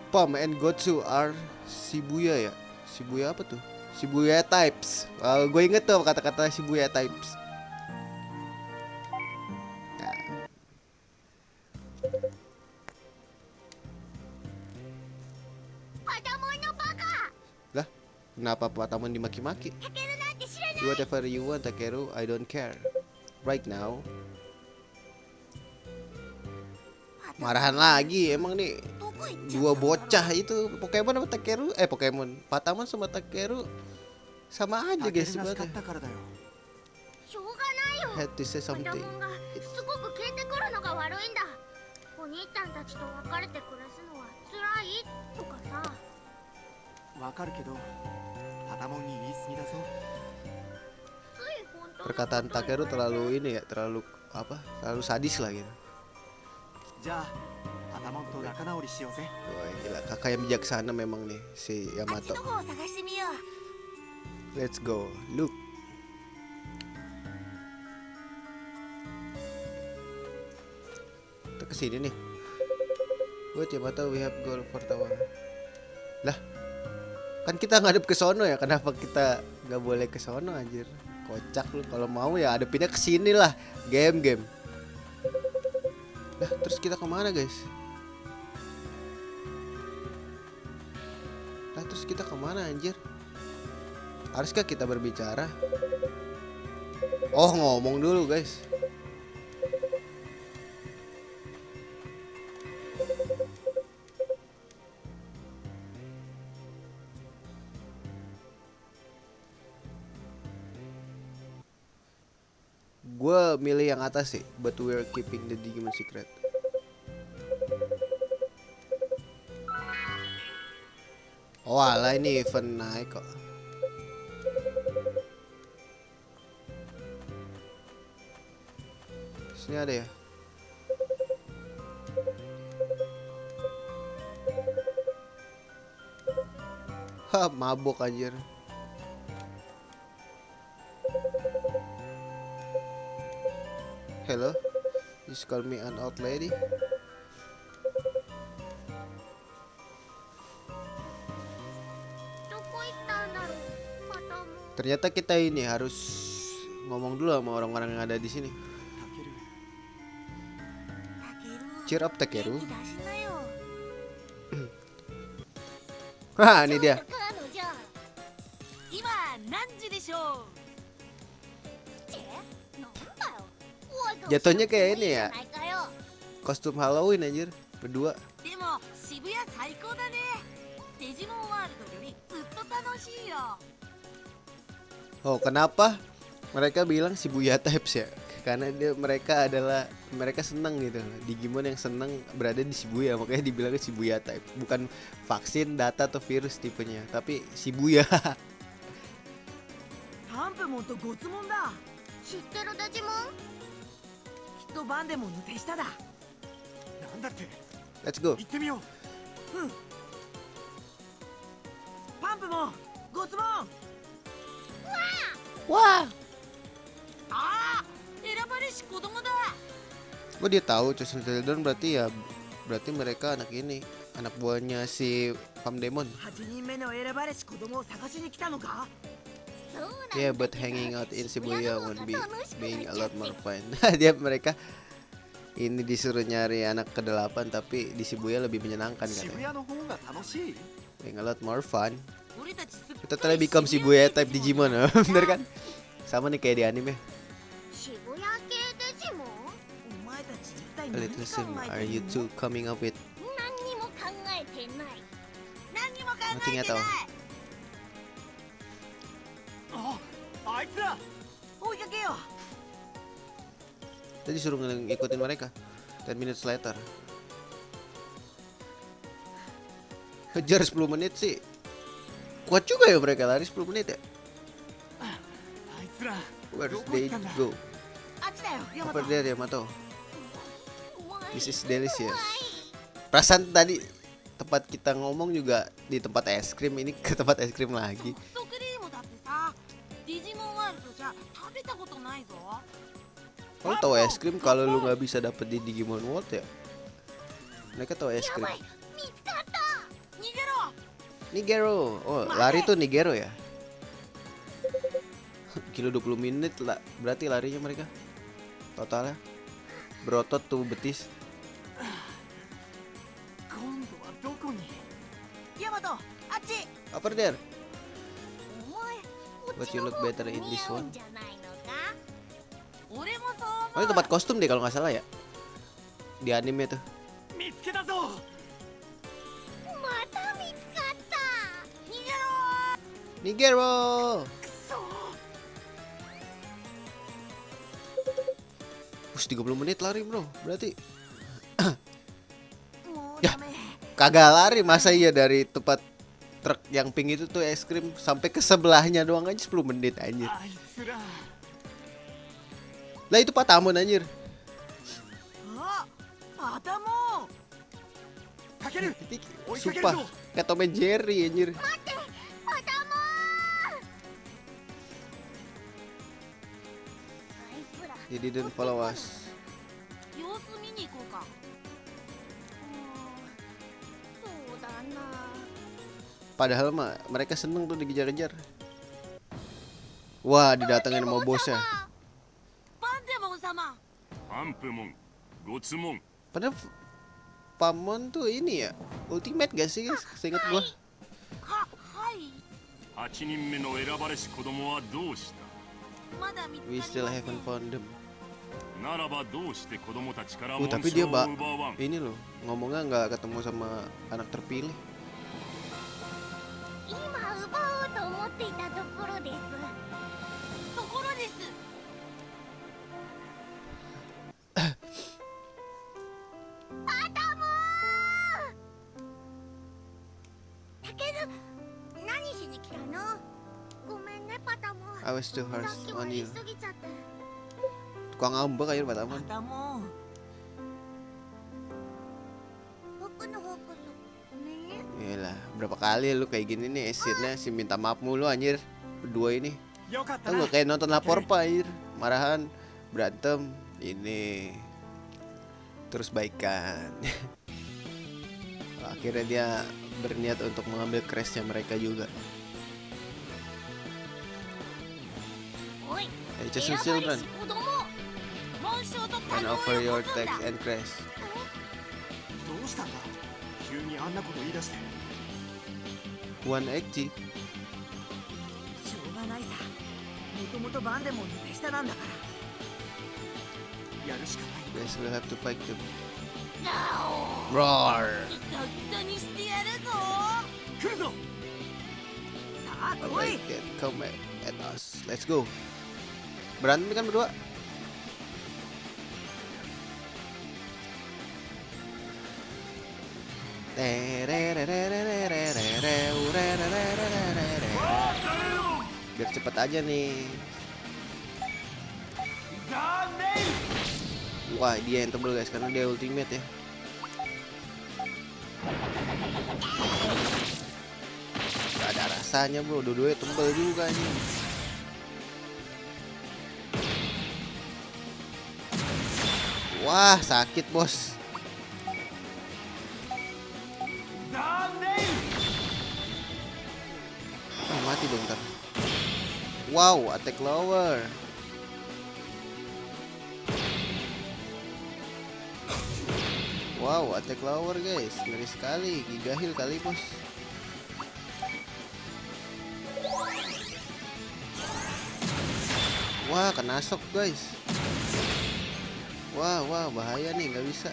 Pom and Gotsu are Shibuya ya. Shibuya apa tuh? Shibuya types. Gue inget tuh kata-kata Shibuya types. Nah. Lah, kenapa Patamon dimaki-maki? Do whatever you want, Takeru. I don't care. Right now. Marahan lagi, emang nih dua bocah itu Pokemon sama Takeru. Pokemon Patamon sama Takeru sama aja guys sebenarnya. Had to say something. すごく消えてくるのが悪いんだ。お兄ちゃんたちと別れて暮らすのは辛いとかさ。わかるけど、パタモンに言い過ぎだぞ。 Perkataan Takeru terlalu ini ya, terlalu sadis lah gitu. じゃあ、パタモンと仲直りしようぜ。 Wah, gila, kakak yang bijaksana memang nih si Yamato. Let's go, look. Kita kesini nih. Wait, Yamato, we have goal for tower. Lah, kan kita ngadep ke sono ya, kenapa kita nggak boleh ke sono anjir? Kocak lu, kalau mau ya adepinnya kesini lah. Game. Lah, terus kita kemana guys? Lah, terus kita kemana anjir? Haruskah kita berbicara? Oh, ngomong dulu guys. Gue milih yang atas sih, but we're keeping the Digimon secret. Oh alah, ini event naik kok. Sini ada ya. Hah, mabok anjir. Hello, just call me an old lady. Ternyata kita ini harus ngomong dulu sama orang-orang yang ada di sini. Cheer up Takeru. Hah, ini dia. Jatuhnya kayak ini ya, kostum Halloween anjir, berdua. Oh, kenapa mereka bilang Shibuya types ya? Karena mereka seneng gitu. Digimon yang seneng berada di Shibuya, makanya dibilangnya Shibuya type. Bukan vaksin, data atau virus tipenya, tapi Shibuya. Let's go. Wah. Gue dia tahu Chosen Children berarti mereka anak ini, anak buahnya si Pamdemon. Yeah, but hanging out in Shibuya won't be being a lot more fun. Mereka ini disuruh nyari anak ke-8 tapi di Shibuya lebih menyenangkan katanya. Being a lot more fun. Kita try become Shibuya type Digimon, bener kan? Sama nih kayak di anime. A little sim, are you two coming up with nothing at all? Tadi suruh ngikutin mereka. 10 minutes later. Kejar 10 menit sih. Kuat juga ya mereka lari 10 menit ya. Where they go? Over there Yamato. This is delicious. Perasaan tadi tempat kita ngomong juga di tempat es krim, ini ke tempat es krim lagi. Kalau tahu es krim kalau lu nggak bisa dapet di Digimon World ya? Mereka tahu es krim. Nigero. Oh, lari tuh Nigero ya. Kilo 20 menit lah. Berarti larinya mereka. Totalnya. Berotot tuh betis. 今度はどこに。ヤマト、あっち。 Over there. お前 But you look better in this one. じゃないのか。俺もそう Oh, ini tempat kostum deh kalau nggak salah ya. Di anime tuh. 見つけたぞ。また見つかった。 Nigero. くそ。 30 menit lari, bro. Berarti もう Ya. ダメ kagak lari masa iya dari tempat truk yang pink itu tuh es krim sampai ke sebelahnya doang aja 10 menit anjir. あいつら。 Lah itu Patamon anjir. あパタモンかける。 Sumpah kayak Tom and Jerry anjir. パタモン。あいつら。 They didn't follow us. 様子見に行こうかそうだな。 Padahal mah mereka seneng tuh dikejar-kejar. Wah, didatengin sama bosnya. パンデモン様パンプモン、ゴツモン、 Padahal Pamon tuh ini ya ultimate gak sih guys? Seingat gua. はい8人目の選ばれし子供はどうした。まだ見つかり We ま still せん haven't found them. ならばどうして子供たちから紋 Tapi 章 dia を mbak 奪わん。 ini loh ngomongnya nggak ketemu sama anak terpilih. 今奪おうと思っていたところです。ところですパタモン。タケル、何しに来たの？ごめんねパタモン。 I was too さ harsh っきは on 言い you. 過ぎちゃって。 Tukang ngambek aja パ Patamon. タモン僕の方こそごめんね。 Yalah, berapa kali lu kayak gini nih esirnya si minta maaf mulu anjir. Berdua ini. よかったな Tahu gak kayak nonton lapor pak anjir. Marahan, berantem, ini terus baikan. Akhirnya dia berniat untuk mengambil crashnya mereka juga. おい、 Hey, 選 just ばれ children し子供。紋章と and タグを offer よ your こすん text だ and crash. どうしたんだ。急にあんなこと言い出して。 180. しょうがないさもともとバンデモンの手下なんだからやるしかない。 Guys, we'll have to fight them. ガオ Roar. ギタギタにしてやるぞ来るぞ。さあ来 Alright, い then come at us. Let's go. Berantem kan berdua? Biar cepet aja nih. Wah, dia yang tebel guys karena dia ultimate ya. Gak ada rasanya bro, dua-duanya tebel juga nih. Wah, sakit bos. Ah, mati dong ntar. Wow, attack lower. Wow, attack lower guys, ngeri sekali, giga heal kali bos. Wah, kena shock guys. Wah, wah, bahaya nih, nggak bisa.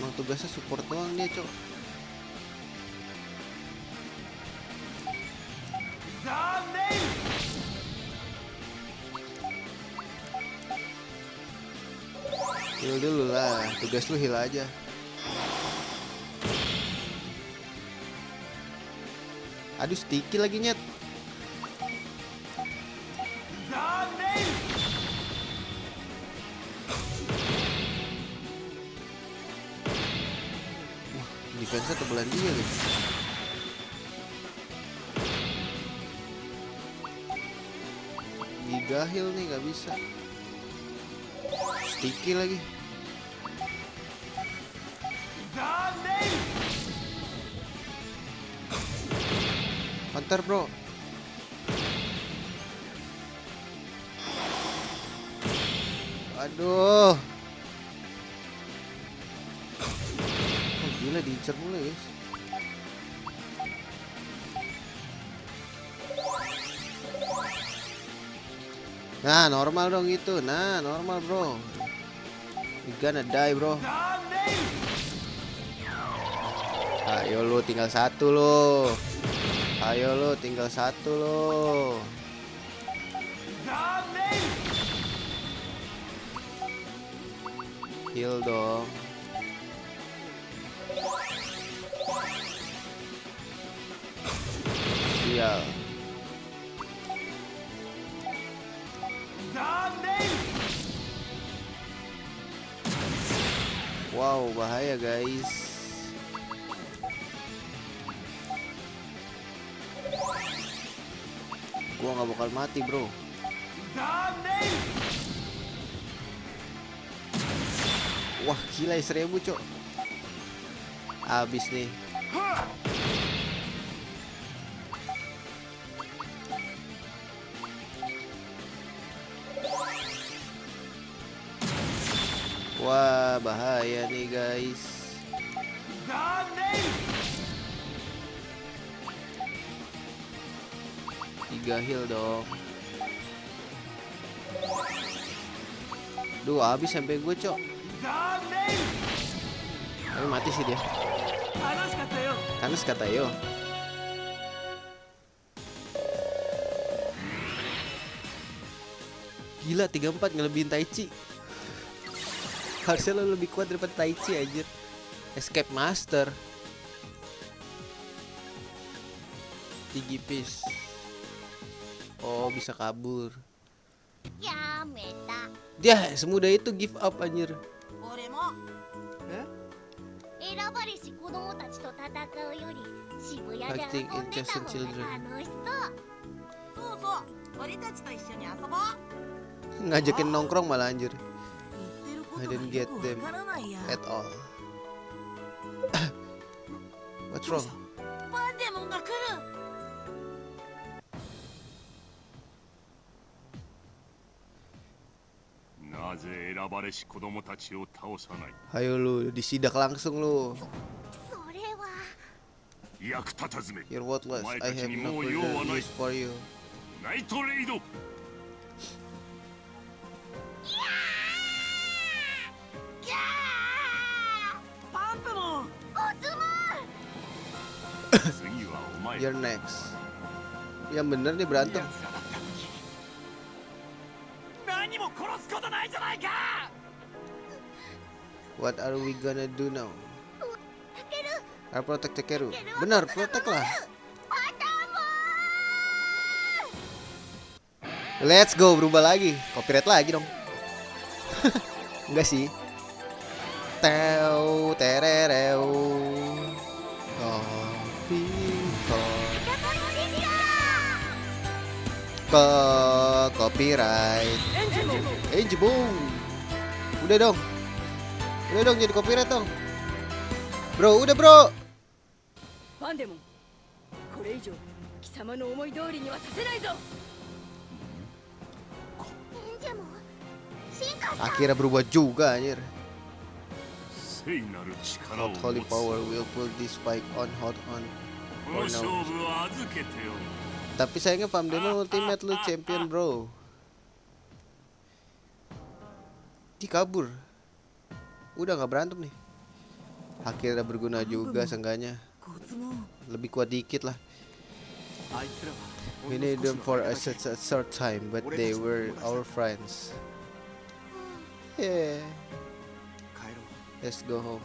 Emang tugasnya support doang dia, cok. Heal dulu lah, tugas lu heal aja. Aduh, sticky lagi nyet. Wah, defense-nya tebelan dia guys. Giga heal nih, nggak bisa. Sticky lagi. muter bro. Aduh. Oh, gila diincar mulai guys. Nah normal dong gitu. Nah normal bro. You gonna die bro. Ayo lu tinggal satu lo. Ayo lu tinggal satu lo. Heal dong. Sial. Wow, bahaya guys. Gua nggak bakal mati, bro. Wah, gila 1000, cok. Abis nih. Wah, bahaya nih guys. Tiga heal dong. Duh, habis sampai gue, cok. Tapi mati sih dia. Tanas kata yo. Gila 34 ngelebihin Taichi. Harusnya lo lebih kuat daripada Taichi aja. Escape Master. Tinggi piece. Oh bisa kabur. Ya meta. Dia semudah itu give up anjir. 俺も選ばれし子供たちと戦うより渋谷で Acting 遊んでた Innocent 方 Children. が楽しそう。そうそう俺たちと一緒に遊ぼう Ngajakin nongkrong malah anjir. 言ってるこ I とが didn't よ get く them わからないや at all. What's wrong? バンデモンが来るなぜ選ばれし子供たちを倒さない。 Ayo lu disidak langsung lu. それは役立たずめ。 You're worthless. お前 I たち have に no もう用は further ない use。for you. ナイトレイド。パンプモン次はお前。 You're next. Yang bener nih berantem. 何も殺すことないじゃないか What are we gonna do now? I'll protect Takeru. Benar, protect lah. Let's go, berubah lagi. Copyright lagi dong. Enggak sih. Teu terereu. Copyright. Jebung. Udah dong. Udah dong jadi copyright dong. Bro, udah bro. バンデモンこれ以上貴様の思い通りにはさせないぞでも進化した。 Akhirnya berubah juga anjir. 聖なる力を Hot 持つ。 Holy Power will pull this spike on hot on. この勝負を預けておる。 Tapi sayangnya Pam Demon Ultimate lu champion bro. Dia kabur. Udah nggak berantem nih. Akhirnya berguna juga seenggaknya. コツも Lebih kuat dikit lah. あいつらは We need them for a short time, but they were our friends. Yeah, 帰ろう let's go home.